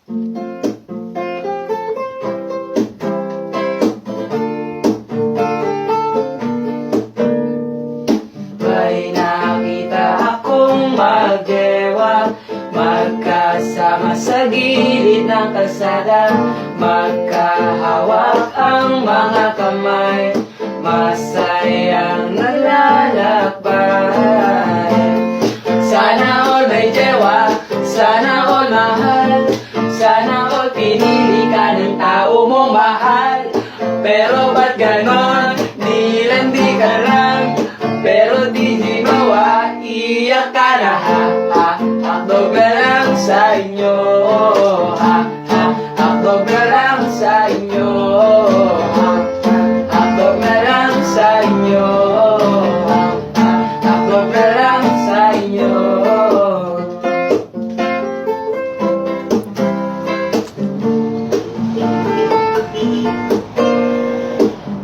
May nakita akong magdewa, magkasama sa gilid ng kalsada, magkahawak ang mga kamay, masayang naglalakbay. Sana all may dewa, sana all mahal, sana all pinili ka ng tao mong mahal. Pero ba't ganon, nilandi ka lang, pero di ginawa, iyak ka na ha, ha. Hakdog na lang sa inyo, ha, ha. Hakdog na lang sa inyo, ha, ha. Hakdog na lang sa inyo, ha, ha. Hakdog na lang sa inyo.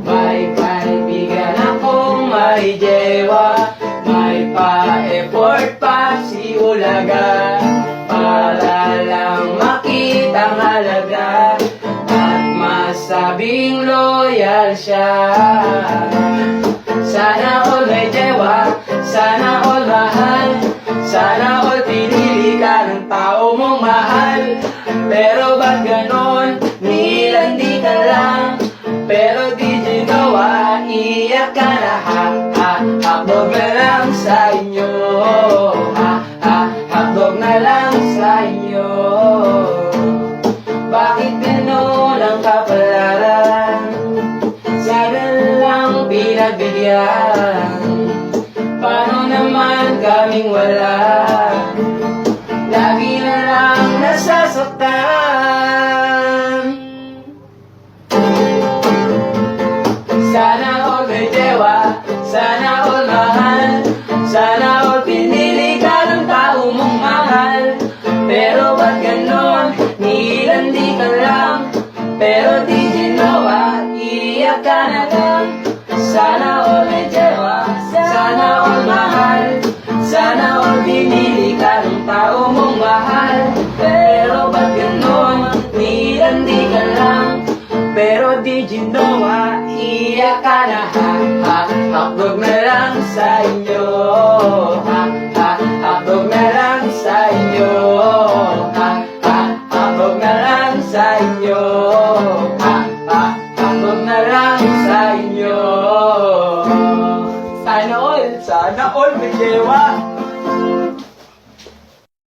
May kaibigan akong may dewa, may pa-effort pa si Ulaga, para lang makitang halaga at masabing loyal siya. Sana all may dewa, sana all mahal, sana all pinili ka ng tao mong mahal. Pero ba't ganon, nilandi ka lang, pero di ginawa, iyak ka na ha, ha. Hakdog na lang sa inyo, ha, ha. Hakdog na lang sa inyo. Bakit ganon ang kapalaran, sana lang pinagbigyan? Paano naman kaming wala, lagi na lang nasasaktan? Sana all may dewa, sana all mahal, sana all pinili ka ng tao mong mahal. Pero ba't ganon, nilandi ka lang, pero di ginawa, iyak ka na lang. Sana all may dewa, sana all mahal, sana all pinili ka ng tao mong mahal. Pero ba't ganon, nilandi ka lang, pero di ginawa, iyak ka na ha, ha. Hakdog na lang sa inyo, ha.